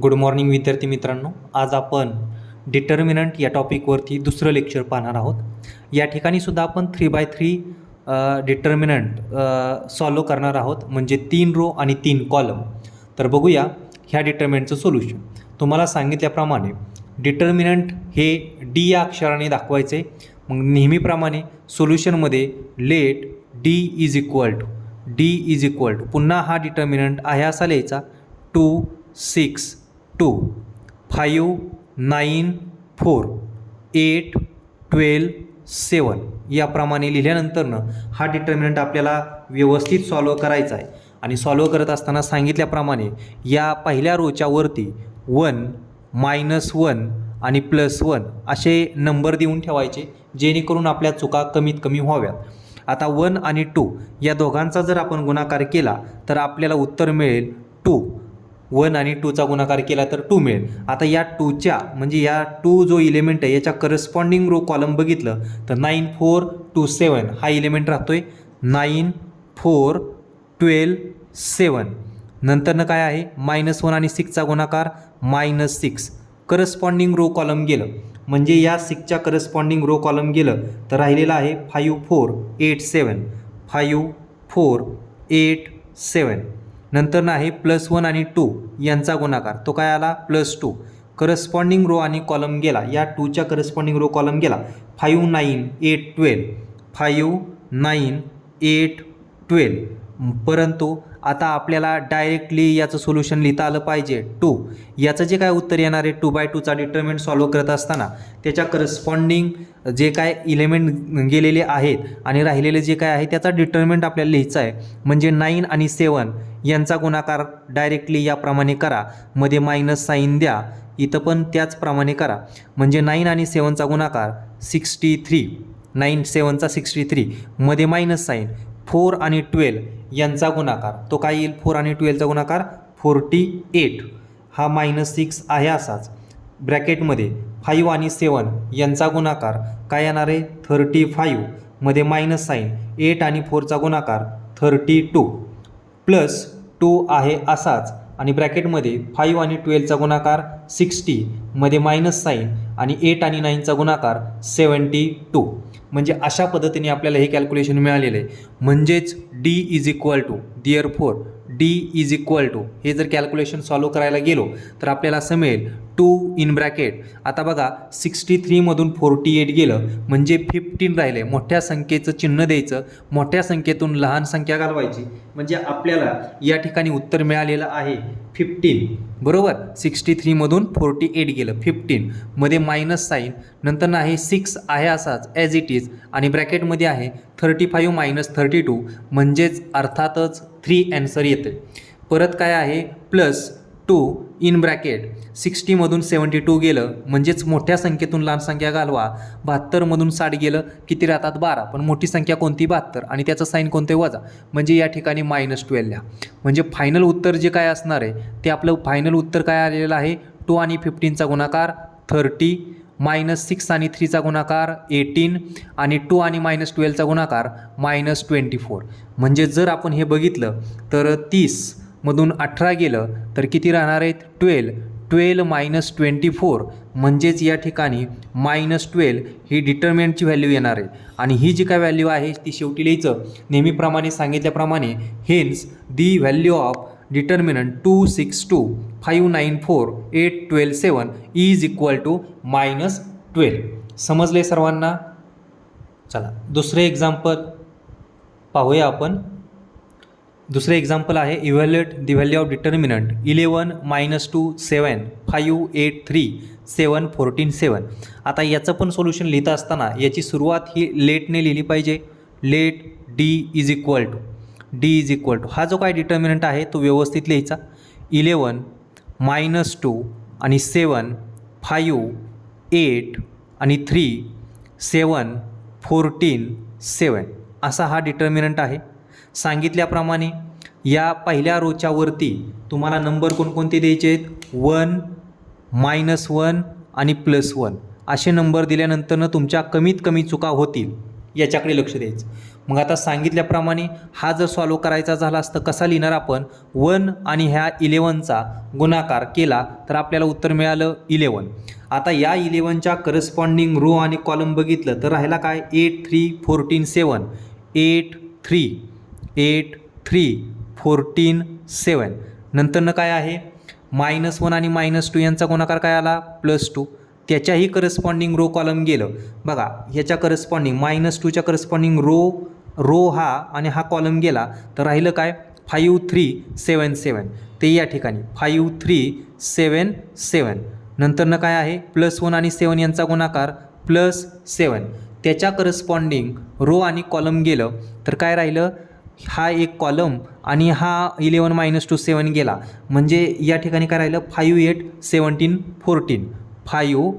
Good morning विद्यार्थी मित्रांनो, आज आपण डिटर्मिनंट या टॉपिकवरती दुसरं लेक्चर पाहणार आहोत. या ठिकाणी सुद्धा आपण 3x3 डिटर्मिनंट सॉल्व करणार आहोत, म्हणजे 3 रो आणि 3 कॉलम. तर बघूया ह्या डिटर्मिनंटचं सोल्युशन. तुम्हाला सांगितल्याप्रमाणे डिटर्मिनंट हे डी या अक्षराने दाखवायचे. मग नेहमीप्रमाणे सोल्युशनमध्ये let D is equal to पुन्हा हा डिटर्मिनंट आहे असा लिहायचा 2 6 2 5 9 4 8 12 7 याप्रमाणे लिहिल्यानंतरनं हा डिटर्मिनंट आपल्याला व्यवस्थित सॉल्व करायचा आहे. आणि सॉल्व करत असताना सांगितल्याप्रमाणे या पहिल्या रोच्या वरती 1 -1 आणि +1 असे नंबर देऊन ठेवायचे, जेणेकरून आपल्या चुका कमीत कमी व्हाव्यात. आता 1 आणि 2 या दोघांचा जर आपण गुणाकार केला तर आपल्याला उत्तर मिळेल 2. 1 आणि 2चा गुणाकार केला तर 2 मिळेल. आता या 2च्या म्हणजे या 2 जो इलेमेंट आहे याच्या करस्पॉन्डिंग रो कॉलम बघितलं तर 9 4 2 7 हा इलेमेंट राहतोय. 9 4 12 7 नंतरनं काय आहे -1 आणि 6चा गुणाकार -6. करस्पॉन्डिंग रो कॉलम गेलं म्हणजे या 6च्या करस्पॉन्डिंग रो कॉलम गेलं तर राहिलेलं आहे 5 4 8 7 5 4 8 7. नंतर आहे +1 आणि 2 यांचा गुणाकार, तो काय आला +2. करस्पॉन्डिंग रो आणि कॉलम गेला, या 2च्या करस्पॉन्डिंग रो कॉलम गेला 5 9 8 12 5 9 8 12. परंतु आता आपल्याला डायरेक्टली याचं सोल्युशन लिहिता आलं पाहिजे 2. याचं जे काय उत्तर येणार आहे 2/2चा डिटर्मिनंट सॉल्व करत असताना त्याच्या करस्पॉन्डिंग जे काय इलेमेंट गेलेले आहेत आणि राहिलेले जे काय आहे त्याचा डिटर्मिनंट आपल्याला लिहायचा आहे. म्हणजे 9 आणि 7 यांचा गुणाकार डायरेक्टली याप्रमाणे करा, मध्ये मायनस साईन द्या, इथं पण त्याचप्रमाणे करा. म्हणजे 9 आणि 7चा गुणाकार 63, 9 7चा 63 मध्ये मायनस साईन. 4 आणि 12 यांचा गुणाकार, तो काय येईल 4 आणि 12चा गुणाकार 48. हा -6 आहे असाच. ब्रॅकेटमध्ये 5 आणि 7 यांचा गुणाकार काय येणार आहे 35 मध्ये मायनस साईन. 8 आणि 4चा गुणाकार 32 +2 आहे असाच. आणि ब्रॅकेटमध्ये 5 आणि 12चा गुणाकार 60 मध्ये मायनस साईन आणि 8 आणि 9चा गुणाकार 72. म्हणजे अशा पद्धतीने आपल्याला हे कॅल्क्युलेशन मिळालेलं आहे. म्हणजेच डी इज इक्वल टू हे जर कॅल्क्युलेशन सॉल्व करायला गेलो तर आपल्याला असं मिळेल 2 इन ब्रॅकेट. आता बघा 63मधून 48 गेलं म्हणजे 15 राहिले. मोठ्या संख्येचं चिन्ह द्यायचं, मोठ्या संख्येतून लहान संख्या घालवायची, म्हणजे आपल्याला या ठिकाणी उत्तर मिळालेलं आहे 15. बरोबर, 63मधून 48 गेलं 15 मध्ये मायनस साईन, नंतर आहे 6 आहे असाच ॲज इट इज, आणि ब्रॅकेटमध्ये आहे 35 - 32 म्हणजेच अर्थातच 3 ॲन्सर येते. परत काय आहे +2 इन ब्रॅकेट. 60मधून 72 गेलं म्हणजेच मोठ्या संख्येतून लहान संख्या घालवा. 72मधून 60 गेलं किती राहतात 12, पण मोठी संख्या कोणती 72 आणि त्याचं साईन कोणते वजा, म्हणजे या ठिकाणी -12 लिहा. म्हणजे फायनल उत्तर जे काय असणार आहे ते आपलं फायनल उत्तर काय आलेलं आहे 2 आणि 15चा गुणाकार 30, -6 आणि 3चा गुणाकार 18 आणि 2 आणि -12चा गुणाकार -24. म्हणजे जर आपण हे बघितलं तर 30मधून 18 गेलं तर किती राहणार आहेत 12 -24 म्हणजेच या ठिकाणी -12 ही डिटर्मिनंटची व्हॅल्यू येणार आहे. आणि ही जी काय व्हॅल्यू आहे ती शेवटी लिहायचं नेहमीप्रमाणे सांगितल्याप्रमाणे. Hence the value of determinant 2 6 2 5 9 4 8 12 7 is equal to -12. समजले सर्वांना? चला दुसरे एक्झाम्पल पाहूया आपण. दुसरे एक्झाम्पल आहे evaluate the value of determinant 11 -2 7 5 8 3 7 14 7. आता याचं पण सोल्युशन लिहिता असताना याची सुरुवात ही लेटने लिहिली पाहिजे. Let D is equal to हा जो काय डिटर्मिनंट आहे तो व्यवस्थित लिहायचा. 11 -2 आणि 7 5 8 आणि 3 7 14 7 असा हा डिटर्मिनंट आहे. सांगितल्याप्रमाणे या पहिल्या रोच्या वरती तुम्हाला नंबर कोणकोणते द्यायचे आहेत 1 -1 आणि +1 असे नंबर दिल्यानंतरनं तुमच्या कमीत कमी चुका होतील याच्याकडे लक्ष द्यायचं. मग आता सांगितल्याप्रमाणे हा जर सॉल्व करायचा झाला असतं कसा लिहिणार आपण 1 आणि ह्या 11चा गुणाकार केला तर आपल्याला उत्तर मिळालं 11. आता या 11च्या करस्पॉन्डिंग रो आणि कॉलम बघितलं तर राहिला काय 8 3 14 7 8 3 8 3 14 7. नंतरनं काय आहे -1 आणि -2 यांचा गुणाकार काय आला +2. त्याच्याही करस्पॉन्डिंग रो कॉलम गेलं बघा ह्याच्या करस्पॉन्डिंग -2च्या करस्पॉन्डिंग रो हा आणि हा कॉलम गेला तर राहिलं काय 5 3 7 7. ते या ठिकाणी 5 3 7 7. नंतरनं काय आहे +1 आणि 7 यांचा गुणाकार +7. त्याच्या करस्पॉन्डिंग रो आणि कॉलम गेलं तर काय राहिलं हा एक कॉलम आणि हा 11 - 2 7 गेला म्हणजे या ठिकाणी काय राहिलं 5 8 17 14. 5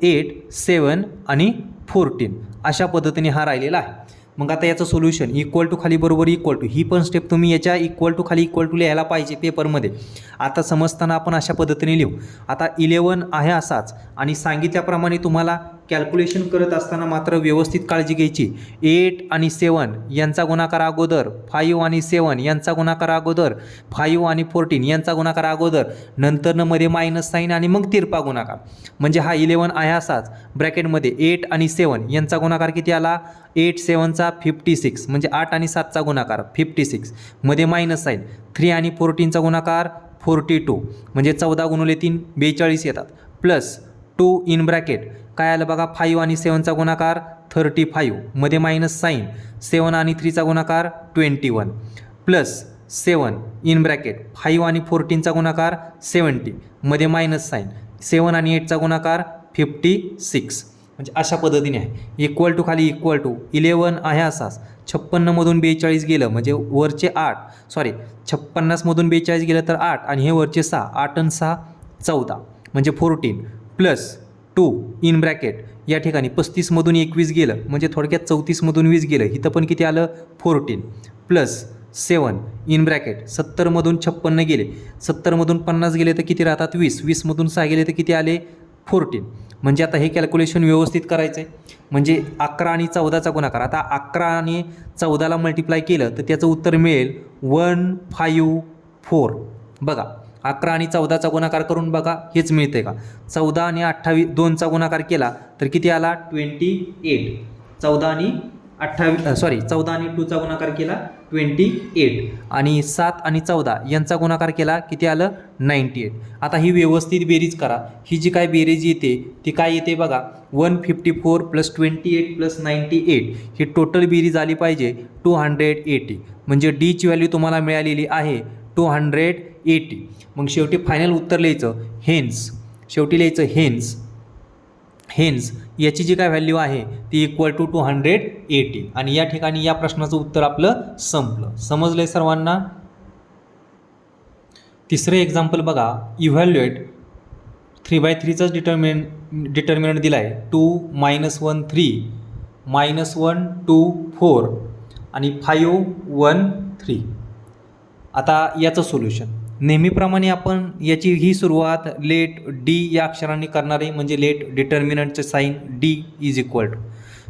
8 7 आणि 14 अशा पद्धतीने हा राहिलेला आहे. मग आता याचं सोल्युशन इक्वल टू खाली बरोबर इक्वल टू ही पण स्टेप तुम्ही याच्या इक्वल टू खाली इक्वल टू लिहायला पाहिजे पेपरमध्ये. आता समजताना आपण अशा पद्धतीने लिहू. आता 11 आहे असाच आणि सांगितल्याप्रमाणे तुम्हाला कॅल्क्युलेशन करत असताना मात्र व्यवस्थित काळजी घ्यायची. 8 आणि 7 यांचा गुणाकार अगोदर 5 आणि 7 यांचा गुणाकार अगोदर 5 आणि 14 यांचा गुणाकार अगोदर नंतरनं मध्ये मायनस साईन आणि मग तिरपा गुणाकार. म्हणजे हा 11 आहे असाच ब्रॅकेटमध्ये 8 आणि 7 यांचा गुणाकार किती आला 8 7चा 56 म्हणजे 8 आणि 7चा गुणाकार 56 मध्ये मायनस साईन 3 आणि 14चा गुणाकार 42 म्हणजे 14 गुणिले 3 42 येतात +2 इन ब्रॅकेट काय आलं बघा 5 आणि 7चा गुणाकार 35 मध्ये मायनस साईन 7 आणि 3चा गुणाकार 21 +7 इन ब्रॅकेट 5 आणि 14चा गुणाकार 70 मध्ये मायनस साईन 7 आणि 8चा गुणाकार 56. म्हणजे अशा पद्धतीने आहे इक्वल टू खाली इक्वल टू 11 आहे असाच 56मधून 42 गेलं म्हणजे वरचे 56मधून 42 गेलं तर 8 आणि हे वरचे 6 8 आणि 6 14 म्हणजे 14 +2 इन ब्रॅकेट या ठिकाणी 35मधून 21 गेलं म्हणजे थोडक्यात 34मधून 20 गेलं इथं पण किती आलं 14 +7 इन ब्रॅकेट 70मधून 56 गेले 70मधून 50 गेले तर किती राहतात 20 20मधून 6 गेले तर किती आले 14. म्हणजे आता हे कॅल्क्युलेशन व्यवस्थित करायचं आहे. म्हणजे 11 आणि 14चा गुणाकार आता 11 आणि 14ला मल्टिप्लाय केलं तर त्याचं उत्तर मिळेल 154. बघा 11 आणि 14चा गुणाकार करून बघा हेच मिळते का 14 आणि 28 2चा गुणाकार केला तर किती आला 28. 14 आणि 2चा गुणाकार केला 28 आणि 7 आणि 14 यांचा गुणाकार केला किती आलं 98. आता ही व्यवस्थित बेरीज करा. ही जी काय बेरीज येते ती काय येते बघा 154 + 28 + 98 ही टोटल बेरीज आली पाहिजे 280. म्हणजे डीची व्हॅल्यू तुम्हाला मिळालेली आहे 280. मग शेवटी फायनल उत्तर लिहायचं हेन्स शेवटी लिहायचं हेन्स याची जी काय व्हॅल्यू आहे ती इक्वल टू 280. आणि या ठिकाणी या प्रश्नाचं उत्तर आपलं संपलं. समजलंय सर्वांना. तिसरं एक्झाम्पल बघा इव्हॅल्युएट 3/3चाच डिटर्मिनंट दिला आहे 2 -1 3 -1 2 4 आणि 5 1 3. आता याचं सोल्युशन नेहमीप्रमाणे आपण याची ही सुरुवात लेट डी या अक्षरांनी करणार आहे. म्हणजे लेट डिटर्मिनंटचे sign D is equal to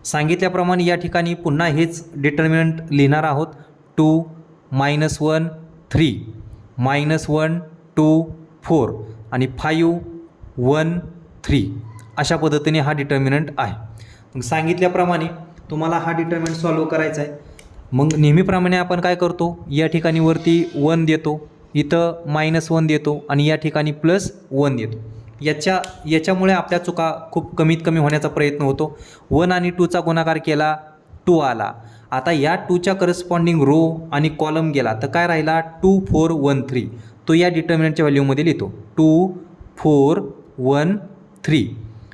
सांगितल्याप्रमाणे या ठिकाणी पुन्हा हेच डिटर्मिनंट लिहिणार आहोत 2 -1 3 -1 2 4 आणि 5 1 3 अशा पद्धतीने हा डिटर्मिनंट आहे. मग सांगितल्याप्रमाणे तुम्हाला हा डिटर्मिनंट सॉल्व करायचा आहे. मग नेहमीप्रमाणे आपण काय करतो या ठिकाणी वरती 1 देतो इथं -1 देतो आणि या ठिकाणी +1 देतो. याच्यामुळे आपल्या चुका खूप कमीत कमी होण्याचा प्रयत्न होतो. 1 आणि 2चा गुणाकार केला 2 आला. आता या 2च्या करस्पॉन्डिंग रो आणि कॉलम गेला तर काय राहिला 2 4 1 3 तो या डिटर्मिनंटच्या व्हॅल्यूमध्ये लिहितो 2 4 1 3.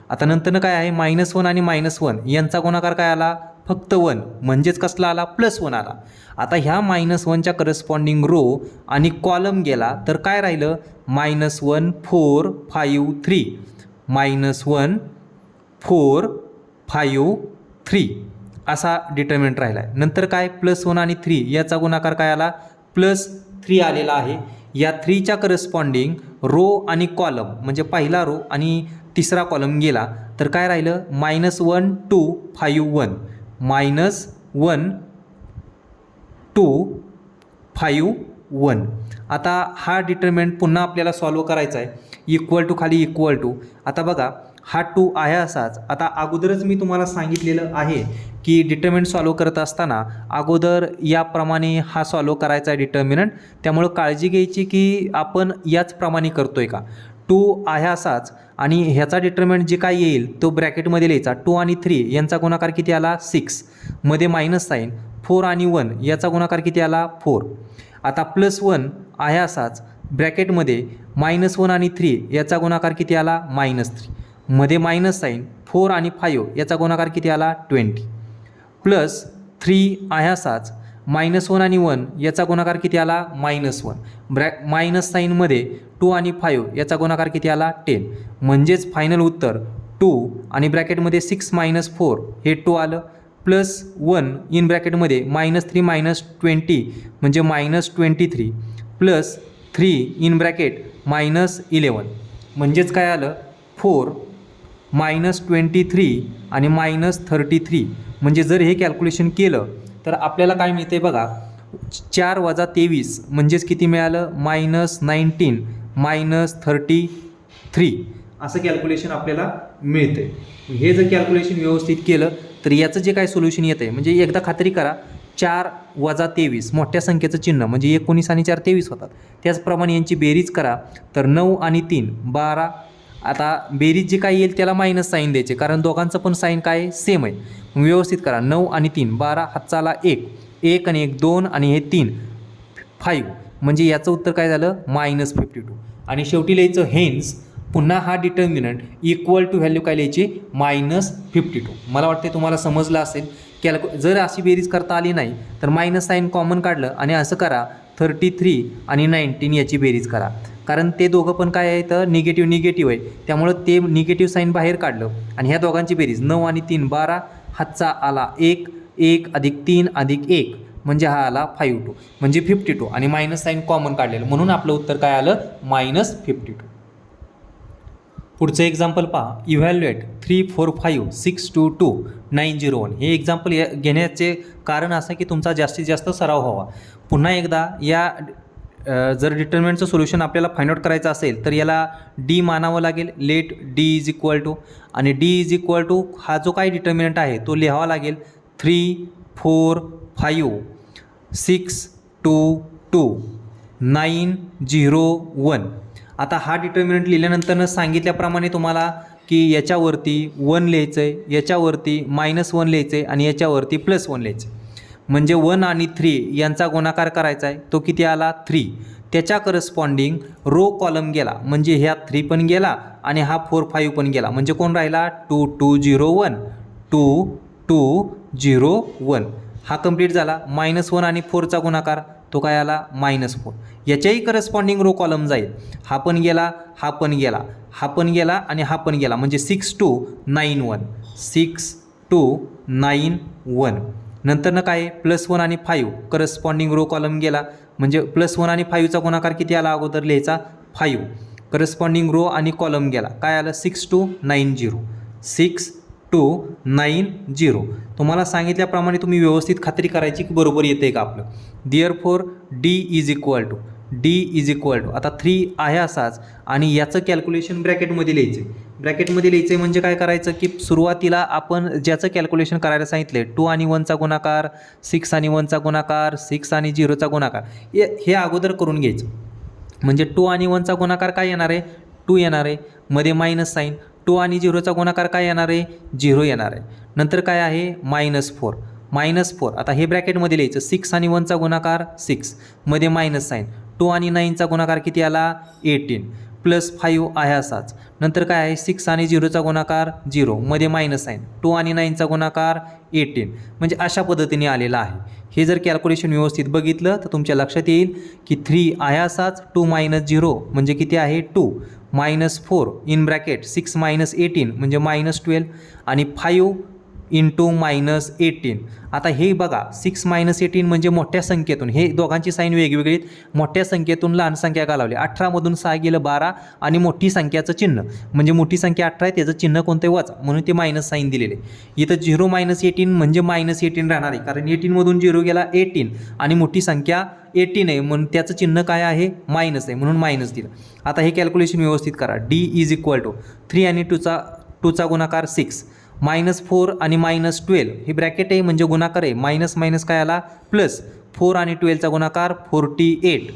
आता नंतरनं काय आहे -1 आणि -1 यांचा गुणाकार काय आला फक्त 1 म्हणजेच कसला आला +1 आला. आता ह्या -1च्या करस्पॉन्डिंग रो आणि कॉलम गेला तर काय राहिलं -1 4 5 3 -1 4 5 3 असा डिटर्मिनंट राहिला आहे. नंतर काय +1 आणि 3 याचा गुणाकार काय आला +3 आलेला आहे. या 3च्या करस्पॉन्डिंग रो आणि कॉलम म्हणजे पहिला रो आणि तिसरा कॉलम गेला तर काय राहिलं -1 2 5 1 -1 2 5 1. आता हा डिटर्मिनंट पुन्हा आपल्याला सॉल्व करायचा आहे. इक्वल टू खाली इक्वल टू. आता बघा हा 2 आहे असाच. आता अगोदरच मी तुम्हाला सांगितलेलं आहे की डिटर्मिनंट सॉल्व करत असताना अगोदर याप्रमाणे हा सॉल्व करायचा आहे डिटर्मिनंट. त्यामुळं काळजी घ्यायची की आपण याचप्रमाणे करतोय का. 2 आहे असाच आणि ह्याचा डिटर्मिनंट जे काय येईल तो ब्रॅकेटमध्ये लिहायचा. 2 आणि 3 यांचा गुणाकार किती आला 6 मध्ये मायनस साईन. 4 आणि 1 याचा गुणाकार किती आला 4. आता +1 आहे असाच ब्रॅकेटमध्ये -1 आणि 3 याचा गुणाकार किती आला -3 मध्ये मायनस साईन. 4 आणि 5 याचा गुणाकार किती आला 20 +3 आहे असाच -1 आणि 1 याचा गुणाकार किती आला -1 मायनस साईनमध्ये 2 आणि 5 याचा गुणाकार किती आला 10. म्हणजेच फायनल उत्तर 2 आणि ब्रॅकेटमध्ये 6 - 4 हे 2 आलं. +1 इन ब्रॅकेटमध्ये -3 - 20 म्हणजे -23 +3 इन ब्रॅकेट -11 म्हणजेच काय आलं 4 -23 आणि -33. म्हणजे जर हे कॅल्क्युलेशन केलं तर आपल्याला काय मिळते बघा 4 - 23 म्हणजेच किती मिळालं -19 -33 असं कॅल्क्युलेशन आपल्याला मिळते. हे जर कॅल्क्युलेशन व्यवस्थित केलं तर याचं जे काय सोल्युशन येतं आहे म्हणजे एकदा खात्री करा 4 - 23 मोठ्या संख्येचं चिन्ह म्हणजे 19 आणि 4 23 होतात. त्याचप्रमाणे यांची बेरीज करा तर 9 आणि 3 12. आता बेरीज जे काय येईल त्याला मायनस साईन द्यायचे कारण दोघांचं पण साईन काय सेम आहे. मग व्यवस्थित करा 9 आणि 3 12 हातचा आला 1 आणि 1 2 आणि हे 3 5 म्हणजे याचं उत्तर काय झालं -52. आणि शेवटी लिहायचं हेन्स पुन्हा हा डिटर्मिनंट इक्वल टू व्हॅल्यू काय लिहायची -52. मला वाटते तुम्हाला समजलं असेल. जर अशी बेरीज करता आली नाही तर मायनस साईन कॉमन काढलं आणि असं करा 33 आणि 19 याची बेरीज करा कारण ते दोघं पण काय आहे तर निगेटिव्ह आहे. त्यामुळं ते निगेटिव्ह साईन बाहेर काढलं आणि ह्या दोघांची बेरीज 9 आणि 3 12 हातचा आला 1 अधिक 3 अधिक 1 म्हणजे हा आला 52 म्हणजे 52 आणि मायनस साईन कॉमन काढलेलं म्हणून आपलं उत्तर काय आलं -52. पुढचं एक्झाम्पल पहा. इव्हॅल्युएट 3 4 5 6 2 2 9 0 1. हे एक्झाम्पल घेण्याचे कारण असं की तुमचा जास्तीत जास्त सराव व्हावा. पुन्हा एकदा या जर डिटर्मिनंटचं सोल्युशन आपल्याला फाइंड आउट करायचं असेल तर याला डी मानावं लागेल. Let D is equal to आणि डी इज इक्वल टू हा जो काही डिटर्मिनंट आहे तो लिहावा लागेल 3 4 5 6 2 2 9 0 1. आता हा डिटर्मिनंट लिहिल्यानंतर सांगितल्याप्रमाणे तुम्हाला की याच्यावरती 1 लिहायचं आहे, याच्यावरती -1 लिहायचं आहे आणि याच्यावरती +1 लिहायचं आहे. म्हणजे 1 आणि 3 यांचा गुणाकार करायचा आहे. तो किती आला 3. त्याच्या करस्पॉन्डिंग रो कॉलम गेला म्हणजे ह्या 3 पण गेला आणि हा 4 5 पण गेला म्हणजे कोण राहिला 2 2 0 1 2 2 0 1. हा कंप्लीट झाला. -1 आणि 4चा गुणाकार तो काय आला -4. याच्याही करस्पॉन्डिंग रो कॉलम जाईल. हा पण गेला, हा पण गेला, हा पण गेला आणि हा पण गेला म्हणजे 6 2 9 1 6 2 9 1. नंतरनं काय +1 आणि 5 करस्पॉन्डिंग रो कॉलम गेला म्हणजे +1 आणि 5चा गुणाकार किती आला अगोदर लिहायचा 5. करस्पॉन्डिंग रो आणि कॉलम गेला काय आलं 6 2 9 0 6 2 9 0. तुम्हाला सांगितल्याप्रमाणे तुम्ही व्यवस्थित खात्री करायची की बरोबर येते का आपलं. Therefore D is equal to आता 3 आहे असाच आणि याचं कॅल्क्युलेशन ब्रॅकेटमध्ये लिहायचं आहे. ब्रॅकेटमध्ये लिहायचं म्हणजे काय करायचं की सुरुवातीला आपण ज्याचं कॅल्क्युलेशन करायला सांगितले 2 आणि 1चा गुणाकार 6 आणि 1चा गुणाकार 6 आणि 0चा गुणाकार हे अगोदर करून घ्यायचं. म्हणजे 2 आणि 1चा गुणाकार काय येणार आहे 2 येणार आहे मध्ये मायनस साईन. 2 आणि 0चा गुणाकार काय येणार आहे 0 येणार आहे. नंतर काय आहे -4 आता हे ब्रॅकेटमध्ये लिहायचं 6 आणि 1चा गुणाकार 6 मध्ये मायनस साईन. 2 आणि 9चा गुणाकार किती आला 18 +5 आहे असाच. नंतर काय आहे 6 आणि 0चा गुणाकार 0 मध्ये मायनस साईन. 2 आणि 9चा गुणाकार 18 म्हणजे अशा पद्धतीने आलेला आहे. हे जर कॅल्क्युलेशन व्यवस्थित बघितलं तर तुमच्या लक्षात येईल की 3 आहे असाच 2 - 0 म्हणजे किती आहे 2 -4 इन ब्रॅकेट 6 - 18 म्हणजे -12 आणि 5 इंटू -18. आता हे बघा 6 - 18 म्हणजे मोठ्या संख्येतून, हे दोघांची साईन वेगवेगळी, मोठ्या संख्येतून लहान संख्या घालवली. 18मधून 6 गेलं 12 आणि मोठी संख्याचं चिन्ह म्हणजे मोठी संख्या 18 आहे, त्याचं चिन्ह कोणतं आहे वजा, म्हणून ते मायनस साईन दिलेले. इथं 0 - 18 म्हणजे -18 राहणार आहे, कारण 18मधून 0 गेला 18 आणि मोठी संख्या 18 आहे म्हणून त्याचं चिन्ह काय आहे मायनस आहे, म्हणून मायनस दिलं. आता हे कॅल्क्युलेशन व्यवस्थित करा. D = 3 आणि 2चा गुणाकार 6, -4 आणि -12 हे ब्रॅकेट आहे म्हणजे गुणाकार आहे, मायनस मायनस काय आला प्लस, 4 आणि 12चा गुणाकार 48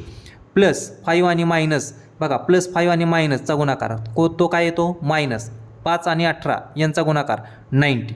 प्लस 5 आणि मायनस बघा, +5 आणि मायनसचा गुणाकार तो काय येतो मायनस, 5 आणि 18 यांचा गुणाकार 90.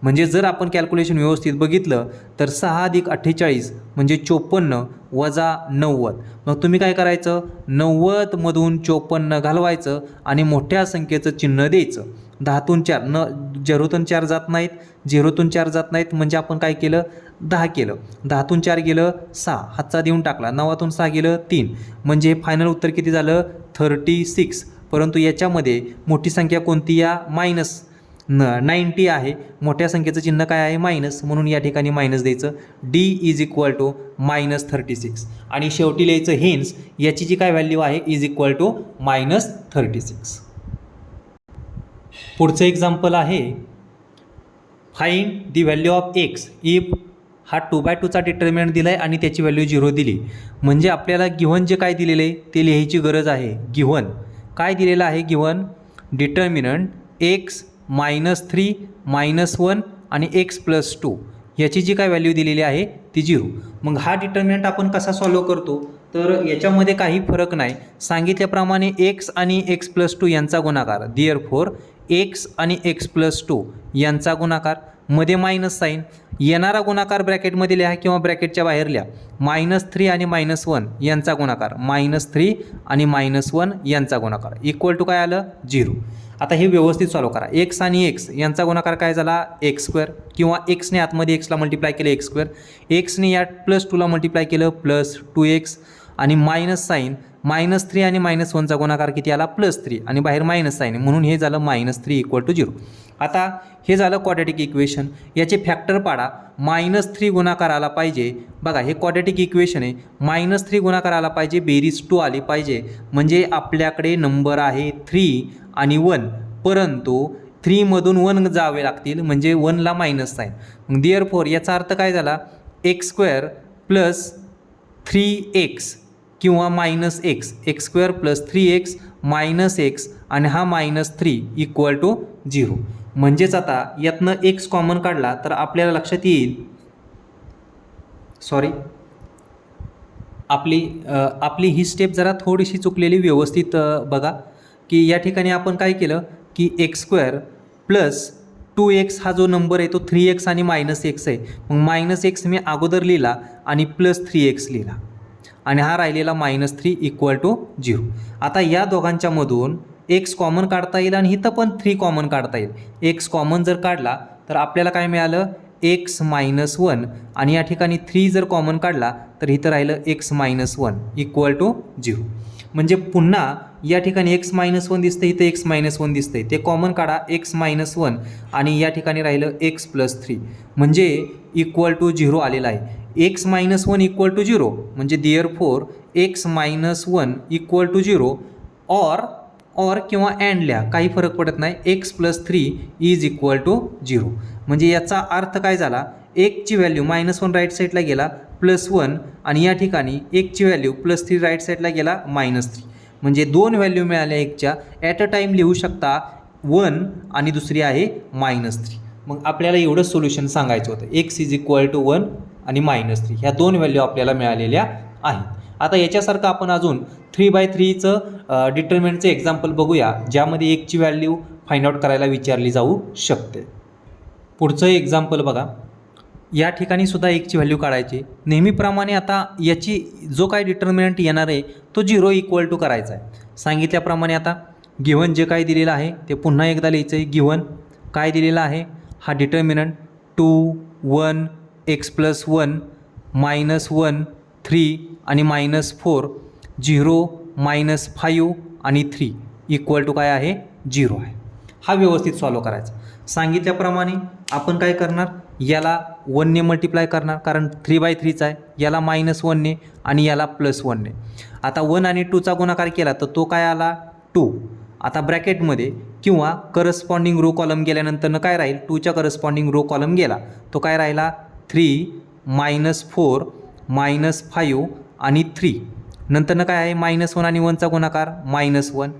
म्हणजे जर आपण कॅल्क्युलेशन व्यवस्थित बघितलं तर 6 + 48 म्हणजे 54 वजा 90. मग तुम्ही काय करायचं, 90मधून 54 घालवायचं आणि मोठ्या संख्येचं चिन्ह द्यायचं. 10तून 4 0तून 4 जात नाहीत, 0तून 4 जात नाहीत म्हणजे आपण काय केलं 10 केलं. 10तून 4 गेलं 6, हातचा देऊन टाकला. 9तून 6 गेलं 3 म्हणजे फायनल उत्तर किती झालं 36. परंतु याच्यामध्ये मोठी संख्या कोणती या -90 आहे, मोठ्या संख्येचं चिन्ह काय आहे मायनस, म्हणून या ठिकाणी मायनस द्यायचं. D = -36 आणि शेवटी लिहायचं हेन्स याची जी काय व्हॅल्यू आहे -36. पुढचं एक्झाम्पल आहे find the value of x if हा 2/2चा डिटर्मिनंट दिला आहे आणि त्याची व्हॅल्यू 0 दिली. म्हणजे आपल्याला गिव्हन जे काय दिलेलं आहे ते लिहायची गरज आहे. गिव्हन काय दिलेलं आहे, गिव्हन डिटर्मिनंट x -3 -1 आणि x + 2 याची जी काय व्हॅल्यू दिलेली आहे ती 0. मग हा डिटर्मिनंट आपण कसा सॉल्व्ह करतो, तर याच्यामध्ये काही फरक नाही, सांगितल्याप्रमाणे x आणि x + 2 यांचा गुणाकार, देअरफॉर x आणि x + 2 यांचा गुणाकार, मध्ये मायनस साईन, येणारा गुणाकार ब्रॅकेटमध्ये लिहा किंवा ब्रॅकेटच्या बाहेर लिहा. -3 आणि -1 यांचा गुणाकार, -3 आणि -1 यांचा गुणाकार इक्वल टू काय आलं 0. आता हे व्यवस्थित सॉल्व करा. x आणि x यांचा गुणाकार काय झाला x² किंवा xने आतमध्ये xला मल्टिप्लाय केलं x², xने या +2ला मल्टिप्लाय केलं +2x आणि मायनस साईन, -3 आणि -1चा गुणाकार किती आला +3 आणि बाहेर मायनस साईन म्हणून हे झालं -3 = 0. आता हे झालं क्वाड्रॅटिक इक्वेशन. याचे फॅक्टर पाडा. -3 गुणाकार आला पाहिजे. बघा हे क्वाड्रॅटिक इक्वेशन आहे, -3 गुणाकार आला पाहिजे, बेरीज 2 आली पाहिजे, म्हणजे आपल्याकडे नंबर आहे 3 आणि 1, परंतु 3मधून 1 जावे लागतील म्हणजे 1ला मायनस साईन. मग देअरफॉर याचा अर्थ काय झाला x² + 3x किंवा -x, x² + 3x -x आणि हा -3 = 0. म्हणजेच आता यातनं x कॉमन काढला तर आपल्याला लक्षात येईल, आपली ही स्टेप जरा थोडीशी चुकलेली, व्यवस्थित बघा की या ठिकाणी आपण काय केलं की x² + 2x हा जो नंबर आहे तो 3x आणि -x आहे, मग -x मी अगोदर लिहिला आणि +3x लिहिला आणि हा राहिलेला -3 = 0. आता या दोघांच्या मधून x कॉमन काढता येईल आणि इथं पण 3 कॉमन काढता येईल. x कॉमन जर काढला तर आपल्याला काय मिळालं x - 1 आणि या ठिकाणी 3 जर कॉमन काढला तर इथं राहिलं x - 1 = 0. म्हणजे पुन्हा या ठिकाणी x - 1 दिसतं, इथं x - 1 दिसतंय, ते कॉमन काढा x - 1 आणि या ठिकाणी राहिलं x + 3 म्हणजे =0 आलेला आहे. x - 1 = 0 म्हणजे देअरफॉर x - 1 = 0 ऑर किंवा अँड लिहा, काही फरक पडत नाही, x + 3 = 0. म्हणजे याचा अर्थ काय झाला, ची व्हॅल्यू -1 राईट साईडला गेला +1 आणि या ठिकाणी ची व्हॅल्यू +3 राईट साईडला गेला -3. म्हणजे 2 व्हॅल्यू मिळाल्या एकच्या, ॲट अ टाईम लिहू शकता 1 आणि दुसरी आहे -3. मग आपल्याला एवढं सोल्युशन सांगायचं होतं, x = 1 आणि -3 ह्या 2 व्हॅल्यू आपल्याला मिळालेल्या आहेत. आता याच्यासारखं आपण अजून 3/3चं डिटर्मिनंटचं एक्झाम्पल बघूया, ज्यामध्ये एकची व्हॅल्यू फाइंड आउट करायला विचारली जाऊ शकते. पुढचं एक्झाम्पल बघा. या ठिकाणी सुद्धा एकची व्हॅल्यू काढायची. नेहमीप्रमाणे आता याची जो काय डिटर्मिनंट येणार आहे तो 0 = करायचा आहे. सांगितल्याप्रमाणे आता गिव्हन जे काय दिलेलं आहे ते पुन्हा एकदा लिहायचं आहे. गिव्हन काय दिलेलं आहे, हा डिटर्मिनंट 2 1 x + 1 -1 3 आणि -4 0 -5 आणि 3 = काय आहे 0 आहे. हा व्यवस्थित सॉल्व करायचा. सांगितल्याप्रमाणे आपण काय करणार, याला 1ने मल्टिप्लाय करणार कारण 3/3चा आहे, याला -1ने आणि याला +1ने. आता 1 आणि 2चा गुणाकार केला तर तो काय आला 2. आता ब्रॅकेटमध्ये किंवा करस्पॉन्डिंग रो कॉलम गेल्यानंतरनं काय राहील, 2च्या करस्पॉन्डिंग रो कॉलम गेला तो काय राहिला 3 -4 -5 आणि 3. नंतरनं काय आहे -1 आणि 1चा गुणाकार -1.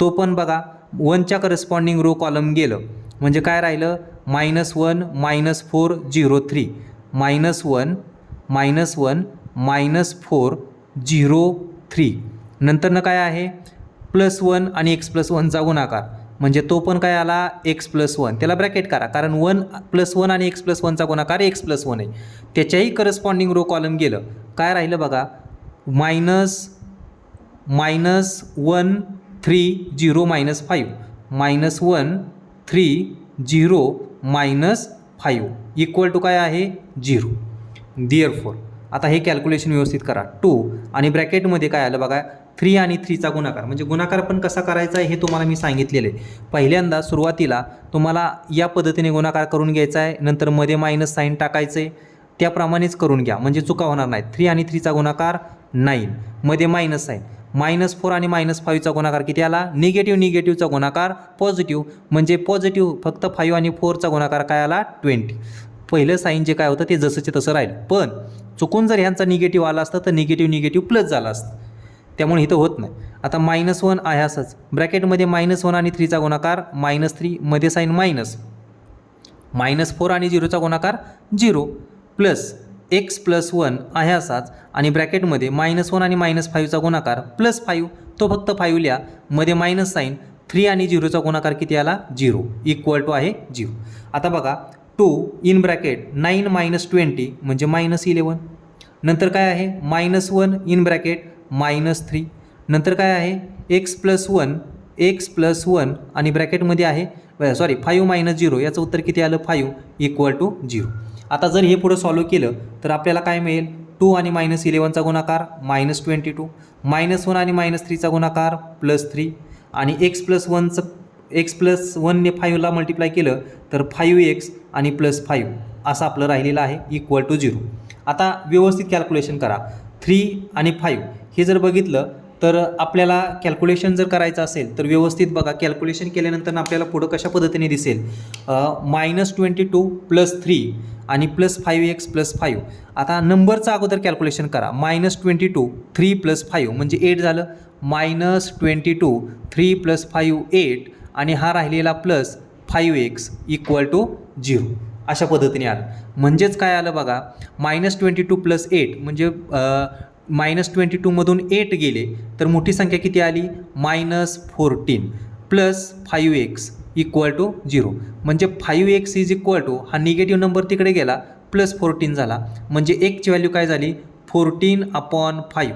तो पण बघा 1च्या करस्पॉन्डिंग रो कॉलम गेलं म्हणजे काय राहिलं -1 -4 0 3 -1 -4 0 3. नंतरनं काय आहे +1 आणि x+1चा गुणाकार म्हणजे तो पण काय आला x+1. त्याला ब्रॅकेट करा कारण 1+1 आणि x+1चा गुणाकार x+1 आहे. त्याच्याही करस्पॉन्डिंग रो कॉलम गेलं काय राहिलं बघा -1 3 0 -5 -1 3 0 -5 इक्वल टू काय आहे 0. देअरफॉर आता हे कॅल्क्युलेशन व्यवस्थित करा. 2 आणि ब्रॅकेटमध्ये काय आलं बघा 3 आणि 3चा गुणाकार म्हणजे गुणाकार पण कसा करायचा आहे हे तुम्हाला मी सांगितलेलं आहे. पहिल्यांदा सुरुवातीला तुम्हाला या पद्धतीने गुणाकार करून घ्यायचा आहे, नंतर मध्ये मायनस साईन टाकायचं आहे, त्याप्रमाणेच करून घ्या म्हणजे चुका होणार नाहीत. 3 आणि 3चा गुणाकार 9 मध्ये मायनस साईन, -4 आणि -5चा गुणाकार किती आला निगेटिव्हचा गुणाकार पॉझिटिव्ह म्हणजे पॉझिटिव्ह फक्त 5 आणि 4चा गुणाकार काय आला 20. पहिलं साईन जे काय होतं ते जसंचे तसं राहिलं, पण चुकून जर ह्यांचा निगेटिव्ह आला असतं तर निगेटिव्ह प्लस झाला असतं, त्यामुळे इथं होत नाही. आता -1 आहे असंच ब्रॅकेटमध्ये -1 आणि 3चा गुणाकार -3 मध्ये साईन -4 आणि 0चा गुणाकार 0 प्लस x+1 आहे असाच आणि ब्रॅकेटमध्ये -1 आणि -5चा गुणाकार +5 तो फक्त 5 लिहा मध्ये मायनस साईन 3 आणि 0चा गुणाकार किती आला 0 इक्वल टू आहे 0. आता बघा 2 इन ब्रॅकेट 9 -20 म्हणजे -11. नंतर काय आहे -1 इन ब्रॅकेट -3. नंतर काय आहे x+1 आणि ब्रॅकेटमध्ये आहे 5 - 0 याचं उत्तर किती आलं 5 इक्वल टू 0. आता जर हे पुढं सॉल्व केलं तर आपल्याला काय मिळेल 2 आणि -11चा गुणाकार -22 -1 आणि -3चा गुणाकार +3 आणि x+1ने 5ला मल्टिप्लाय केलं तर 5x आणि +5 असं आपलं राहिलेलं आहे इक्वल टू 0. आता व्यवस्थित कॅल्क्युलेशन करा. 3 आणि 5 हे जर बघितलं तर आपल्याला कॅल्क्युलेशन जर करायचं असेल तर व्यवस्थित बघा कॅल्क्युलेशन केल्यानंतर आपल्याला पुढं कशा पद्धतीने दिसेल -22 + 3 आणि +5x + 5. आता नंबरचं अगोदर कॅल्क्युलेशन करा. -22 3 + 5 म्हणजे 8 झालं, -22 3 + 5 8 आणि हा राहिलेला +5x इक्वल टू 0 अशा पद्धतीने आलं. म्हणजेच काय आलं बघा -22 + 8 म्हणजे -22मधून 8 गेले तर मोठी संख्या किती आली -14 + 5x इक्वल टू 0 म्हणजे 5x इज इक्वल टू हा निगेटिव्ह नंबर तिकडे गेला +14 झाला म्हणजे एकची व्हॅल्यू काय झाली 14/5.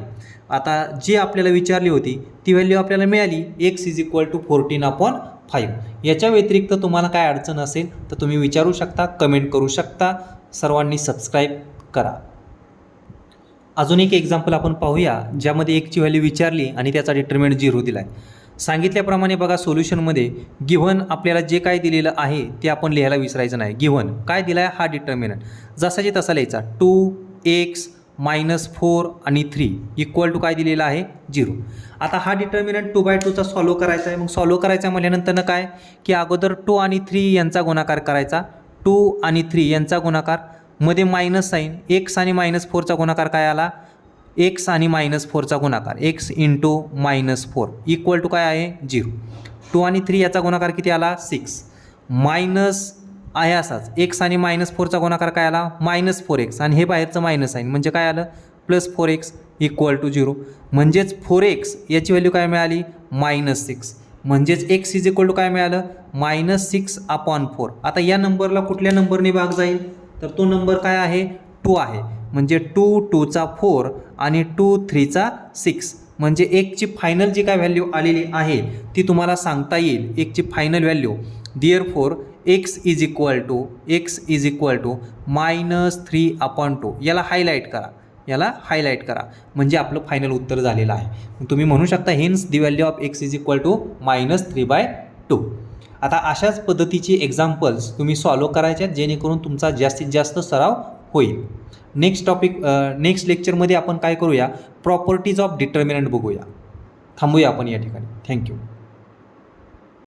आता जी आपल्याला विचारली होती ती व्हॅल्यू आपल्याला मिळाली x इज इक्वल टू 14/5. याच्या व्यतिरिक्त तुम्हाला काय अडचण असेल तर तुम्ही विचारू शकता, कमेंट करू शकता. सर्वांनी सबस्क्राईब करा. अजून एक एक्झाम्पल आपण पाहूया ज्यामध्ये एकची व्हॅल्यू विचारली आणि त्याचा डिटरमिनंट 0 दिला आहे. सांगितल्याप्रमाणे बघा सोल्युशनमध्ये गिव्हन आपल्याला जे काय दिलेलं आहे ते आपण लिहायला विसरायचं नाही. गिव्हन काय दिला आहे हा डिटरमिनंट जसाची तसा लिहायचा 2x -4 आणि 3 इक्वल टू काय दिलेला आहे 0. आता हा डिटरमिनंट 2/2चा सॉल्व करायचा आहे. मग सॉल्व करायचा म्हटल्यानंतर काय की अगोदर 2 आणि 3 यांचा गुणाकार करायचा. 2 आणि 3 यांचा गुणाकार मध्ये मायनस साईन x आणि -4चा गुणाकार काय आला x आणि -4चा गुणाकार x × -4 इक्वल टू काय आहे 0. 2 आणि 3 याचा गुणाकार किती आला 6 मायनस आहे असाच x आणि -4चा गुणाकार काय आला -4x आणि हे बाहेरचं मायनस साईन म्हणजे काय आलं +4x इक्वल टू 0 म्हणजेच 4x याची व्हॅल्यू काय मिळाली -6 म्हणजेच x इज इक्वल टू काय मिळालं -6/4. आता या नंबरला कुठल्या नंबरने भाग जाईल तर तो नंबर काय आहे 2 आहे म्हणजे 2 2चा 4 आणि 2 3चा 6 म्हणजे एकची फायनल जी काय व्हॅल्यू आलेली आहे ती तुम्हाला सांगता येईल एकची final value. Therefore x is equal to -3/2. याला हायलाईट करा म्हणजे आपलं फायनल उत्तर झालेलं आहे. तुम्ही म्हणू शकता hence the value of x is equal to -3/2. आता अशाच पद्धतीची एक्झाम्पल्स तुम्ही सॉल्व करायचे आहेत जेणेकरून तुमचा जास्तीत जास्त सराव होईल. नेक्स्ट लेक्चरमध्ये आपण काय करूया, प्रॉपर्टीज ऑफ डिटर्मिनंट बघूया. थांबूया आपण या ठिकाणी. थँक्यू.